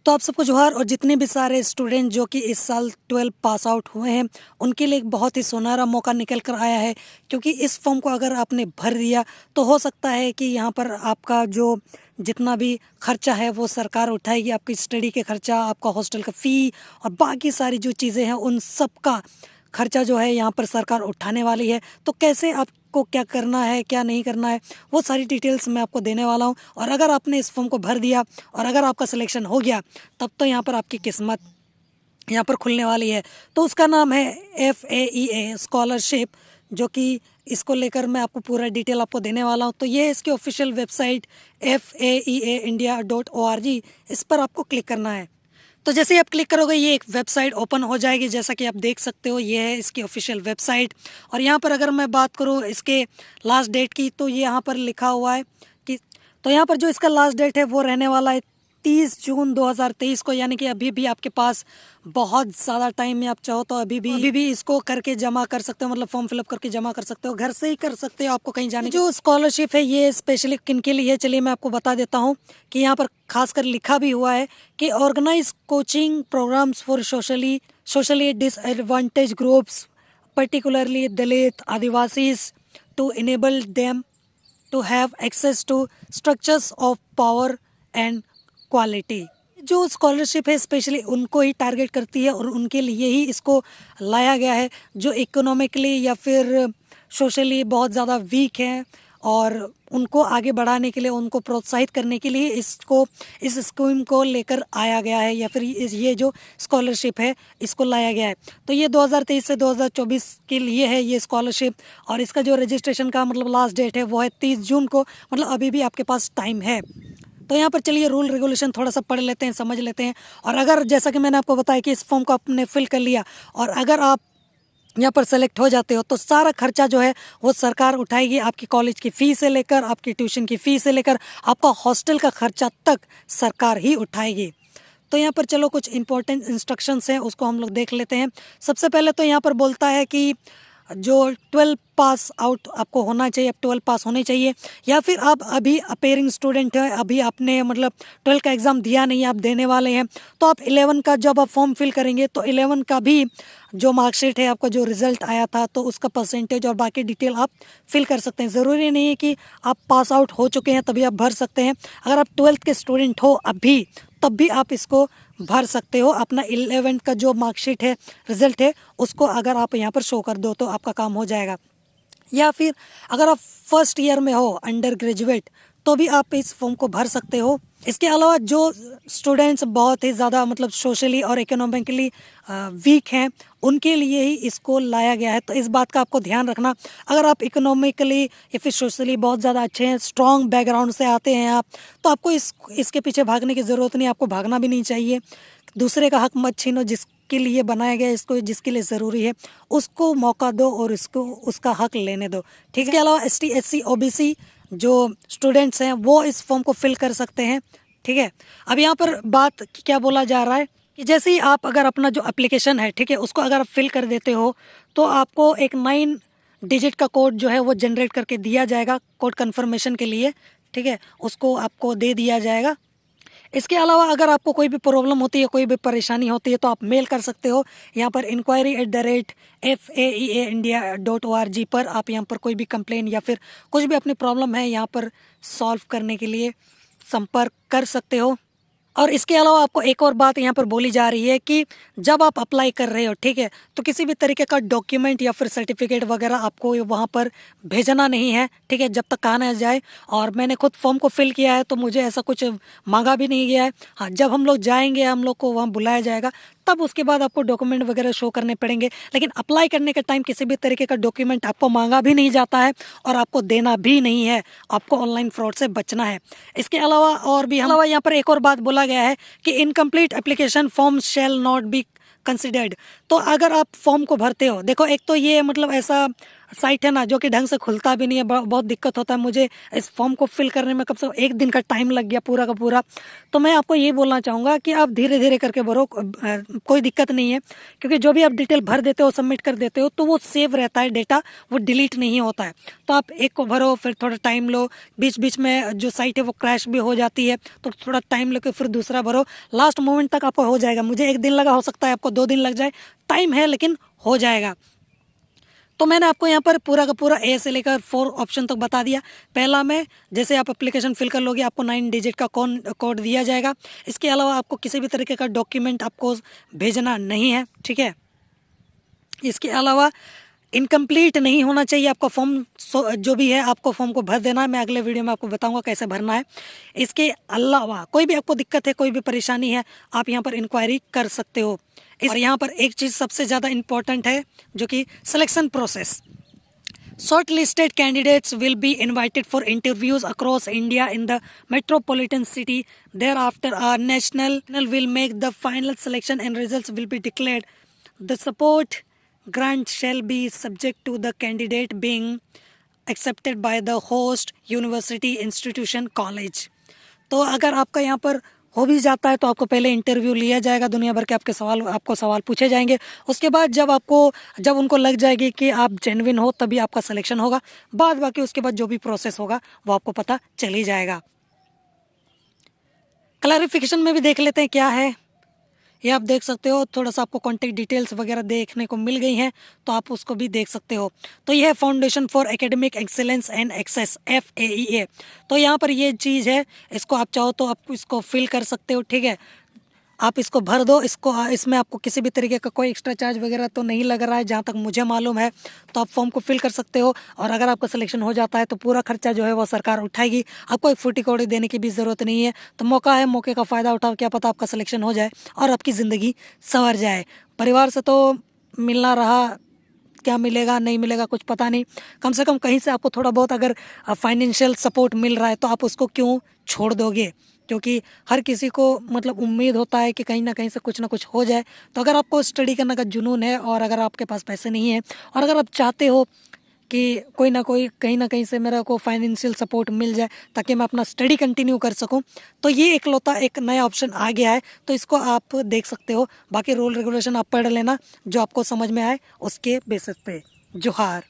तो आप सबको जोहार। और जितने भी सारे स्टूडेंट जो कि इस साल 12 पास आउट हुए हैं उनके लिए एक बहुत ही सुनहरा मौका निकल कर आया है, क्योंकि इस फॉर्म को अगर आपने भर दिया तो हो सकता है कि यहाँ पर आपका जो जितना भी खर्चा है वो सरकार उठाएगी। आपकी स्टडी के खर्चा, आपका हॉस्टल का फ़ी और बाकी सारी जो चीज़ें हैं उन सब का खर्चा जो है यहाँ पर सरकार उठाने वाली है। तो कैसे आपको क्या करना है, क्या नहीं करना है, वो सारी डिटेल्स मैं आपको देने वाला हूँ। और अगर आपने इस फॉर्म को भर दिया और अगर आपका सिलेक्शन हो गया तब तो यहाँ पर आपकी किस्मत यहाँ पर खुलने वाली है। तो उसका नाम है FAEA स्कॉलरशिप, जो कि इसको लेकर मैं आपको पूरा डिटेल आपको देने वाला हूँ। तो ये इसकी ऑफिशियल वेबसाइट FAEAindia.org, इस पर आपको क्लिक करना है। तो जैसे ही आप क्लिक करोगे ये एक वेबसाइट ओपन हो जाएगी। जैसा कि आप देख सकते हो ये है इसकी ऑफिशियल वेबसाइट। और यहाँ पर अगर मैं बात करूँ इसके लास्ट डेट की तो ये यहाँ पर लिखा हुआ है कि तो यहाँ पर जो इसका लास्ट डेट है वो रहने वाला है 30 जून 2023 को, यानी कि अभी भी आपके पास बहुत ज़्यादा टाइम है। आप चाहो तो अभी भी इसको करके जमा कर सकते हो, मतलब फॉर्म फिलअप करके जमा कर सकते हो, घर से ही कर सकते हो, आपको कहीं जाने जो स्कॉलरशिप है ये स्पेशली किन के लिए, चलिए मैं आपको बता देता हूँ कि यहाँ पर खासकर लिखा भी हुआ है कि organise coaching programmes for socially disadvantaged groups particularly Dalit Adivasis to enable them to have access to structures of power and quality। जो स्कॉलरशिप है स्पेशली उनको ही टारगेट करती है और उनके लिए ही इसको लाया गया है जो इकोनॉमिकली या फिर सोशली बहुत ज़्यादा वीक हैं, और उनको आगे बढ़ाने के लिए, उनको प्रोत्साहित करने के लिए इस स्कीम को लेकर आया गया है, या फिर ये जो स्कॉलरशिप है इसको लाया गया है। तो ये 2023 से 2024 के लिए है ये स्कॉलरशिप। और इसका जो रजिस्ट्रेशन का मतलब लास्ट डेट है वो है 30 जून को, मतलब अभी भी आपके पास टाइम है। तो यहाँ पर चलिए रूल रेगुलेशन थोड़ा सा पढ़ लेते हैं, समझ लेते हैं। और अगर जैसा कि मैंने आपको बताया कि इस फॉर्म को आपने फिल कर लिया और अगर आप यहाँ पर सेलेक्ट हो जाते हो तो सारा खर्चा जो है वो सरकार उठाएगी। आपकी कॉलेज की फ़ी से लेकर, आपकी ट्यूशन की फ़ी से लेकर, आपका हॉस्टल का खर्चा तक सरकार ही उठाएगी। तो यहाँ पर चलो कुछ इंपॉर्टेंट इंस्ट्रक्शंस हैं उसको हम लोग देख लेते हैं। सबसे पहले तो यहाँ पर बोलता है कि जो 12 पास आउट आपको होना चाहिए, आप 12 पास होने चाहिए, या फिर आप अभी अपेयरिंग स्टूडेंट हैं, अभी आपने मतलब 12 का एग्ज़ाम दिया नहीं, आप देने वाले हैं, तो आप 11 का जब आप फॉर्म फिल करेंगे तो 11 का भी जो मार्कशीट है, आपका जो रिज़ल्ट आया था तो उसका परसेंटेज और बाकी डिटेल आप फिल कर सकते हैं। ज़रूरी नहीं है कि आप पास आउट हो चुके हैं तभी आप भर सकते हैं। अगर आप 12th के स्टूडेंट हो अभी तब भी आप इसको भर सकते हो। अपना 11 का जो मार्कशीट है, रिज़ल्ट है, उसको अगर आप यहाँ पर शो कर दो तो आपका काम हो जाएगा। या फिर अगर आप फर्स्ट ईयर में हो, अंडर ग्रेजुएट, तो भी आप इस फॉर्म को भर सकते हो। इसके अलावा जो स्टूडेंट्स बहुत ही ज़्यादा मतलब सोशली और इकोनॉमिकली वीक हैं उनके लिए ही इसको लाया गया है। तो इस बात का आपको ध्यान रखना। अगर आप इकोनॉमिकली या फिर सोशली बहुत ज़्यादा अच्छे हैं, स्ट्रॉन्ग बैकग्राउंड से आते हैं आप, तो आपको इसके पीछे भागने की ज़रूरत नहीं, आपको भागना भी नहीं चाहिए। दूसरे का हक मत छीनो, जिसके लिए बनाया गया इसको, जिसके लिए ज़रूरी है उसको मौका दो और इसको उसका हक लेने दो, ठीक है। इसके अलावा ST SC OBC जो स्टूडेंट्स हैं वो इस फॉर्म को फिल कर सकते हैं, ठीक है। अब यहाँ पर बात क्या बोला जा रहा है कि जैसे ही आप अगर अपना जो एप्लीकेशन है, ठीक है, उसको अगर आप फिल कर देते हो तो आपको एक 9 डिजिट का कोड जो है वो जनरेट करके दिया जाएगा, कोड कन्फर्मेशन के लिए, ठीक है, उसको आपको दे दिया जाएगा। इसके अलावा अगर आपको कोई भी प्रॉब्लम होती है, कोई भी परेशानी होती है तो आप मेल कर सकते हो यहाँ पर inquiry@FAEAindia.org पर। आप यहाँ पर कोई भी कंप्लेन या फिर कुछ भी अपनी प्रॉब्लम है यहाँ पर सॉल्व करने के लिए संपर्क कर सकते हो। और इसके अलावा आपको एक और बात यहाँ पर बोली जा रही है कि जब आप अप्लाई कर रहे हो, ठीक है, तो किसी भी तरीके का डॉक्यूमेंट या फिर सर्टिफिकेट वगैरह आपको वहाँ पर भेजना नहीं है, ठीक है, जब तक कहा ना जाए। और मैंने खुद फॉर्म को फिल किया है तो मुझे ऐसा कुछ मांगा भी नहीं गया है। हाँ, जब हम लोग जाएंगे, हम लोग को वहाँ बुलाया जाएगा, तब उसके बाद आपको डॉक्यूमेंट वगैरह शो करने पड़ेंगे। लेकिन अप्लाई करने के टाइम किसी भी तरीके का डॉक्यूमेंट आपको मांगा भी नहीं जाता है और आपको देना भी नहीं है। आपको ऑनलाइन फ्रॉड से बचना है। इसके अलावा और भी यहाँ पर एक और बात बोला गया है कि incomplete application form shall not be considered. तो अगर आप फॉर्म को भरते हो, देखो एक तो ये मतलब ऐसा साइट है ना, जो कि ढंग से खुलता भी नहीं है, बहुत दिक्कत होता है मुझे इस फॉर्म को फिल करने में, कम से कम 1 दिन का टाइम लग गया पूरा का पूरा। तो मैं आपको ये बोलना चाहूँगा कि आप धीरे धीरे करके भरो, कोई दिक्कत नहीं है, क्योंकि जो भी आप डिटेल भर देते हो, सबमिट कर देते हो, तो वो सेव रहता है डेटा, वो डिलीट नहीं होता है। तो आप एक को भरो, फिर थोड़ा टाइम लो, बीच बीच में जो साइट है वो क्रैश भी हो जाती है, तो थोड़ा टाइम लेके फिर दूसरा भरो, लास्ट मोमेंट तक आपको हो जाएगा। मुझे 1 दिन लगा, हो सकता है आपको 2 दिन लग जाए, टाइम है लेकिन हो जाएगा। तो मैंने आपको यहाँ पर पूरा का पूरा ए से लेकर 4 ऑप्शन तक बता दिया। पहला में जैसे आप एप्लीकेशन फिल कर लोगे, आपको 9 डिजिट का कोड दिया जाएगा। इसके अलावा आपको किसी भी तरीके का डॉक्यूमेंट आपको भेजना नहीं है, ठीक है। इसके अलावा इनकम्प्लीट नहीं होना चाहिए आपका फॉर्म, जो भी है आपको फॉर्म को भर देना है। मैं अगले वीडियो में आपको बताऊंगा कैसे भरना है। इसके अलावा कोई भी आपको दिक्कत है, कोई भी परेशानी है, आप यहाँ पर इंक्वायरी कर सकते हो। और यहाँ पर एक चीज़ सबसे ज़्यादा इम्पॉर्टेंट है, जो कि selection process. Shortlisted candidates will be invited for interviews across India in the metropolitan city. Thereafter, our national will make the final selection and results will be declared. The support grant shall be subject to the candidate being accepted by the host university, institution, college. तो अगर आपका यहाँ पर हो भी जाता है तो आपको पहले इंटरव्यू लिया जाएगा, दुनिया भर के आपको सवाल पूछे जाएंगे। उसके बाद जब उनको लग जाएगी कि आप जेन्युइन हो, तभी आपका सिलेक्शन होगा। बाद बाकी उसके बाद जो भी प्रोसेस होगा वो आपको पता चल ही जाएगा। क्लैरिफिकेशन में भी देख लेते हैं क्या है। ये आप देख सकते हो, थोड़ा सा आपको कॉन्टैक्ट डिटेल्स वगैरह देखने को मिल गई हैं, तो आप उसको भी देख सकते हो। तो यह है foundation for academic excellence and access, FAEA। तो यहाँ पर ये चीज़ है, इसको आप चाहो तो आप इसको फिल कर सकते हो, ठीक है। आप इसको भर दो, इसमें आपको किसी भी तरीके का कोई एक्स्ट्रा चार्ज वगैरह तो नहीं लग रहा है जहाँ तक मुझे मालूम है। तो आप फॉर्म को फिल कर सकते हो, और अगर आपका सिलेक्शन हो जाता है तो पूरा खर्चा जो है वो सरकार उठाएगी, आपको एक फूटी कौड़ी देने की भी ज़रूरत नहीं है। तो मौका है, मौके का फ़ायदा उठाओ, क्या पता आपका सिलेक्शन हो जाए और आपकी ज़िंदगी संवर जाए। परिवार से तो मिलना रहा, क्या मिलेगा नहीं मिलेगा कुछ पता नहीं, कम से कम कहीं से आपको थोड़ा बहुत अगर फाइनेंशियल सपोर्ट मिल रहा है तो आप उसको क्यों छोड़ दोगे, क्योंकि हर किसी को मतलब उम्मीद होता है कि कहीं ना कहीं से कुछ ना कुछ हो जाए। तो अगर आपको स्टडी करने का जुनून है, और अगर आपके पास पैसे नहीं है, और अगर आप चाहते हो कि कोई ना कोई कहीं ना कहीं से मेरा को फाइनेंशियल सपोर्ट मिल जाए ताकि मैं अपना स्टडी कंटिन्यू कर सकूं, तो ये इकलौता एक नया ऑप्शन आ गया है, तो इसको आप देख सकते हो। बाकी रूल रेगुलेशन आप पढ़ लेना, जो आपको समझ में आए उसके बेसिस पे। जोहार।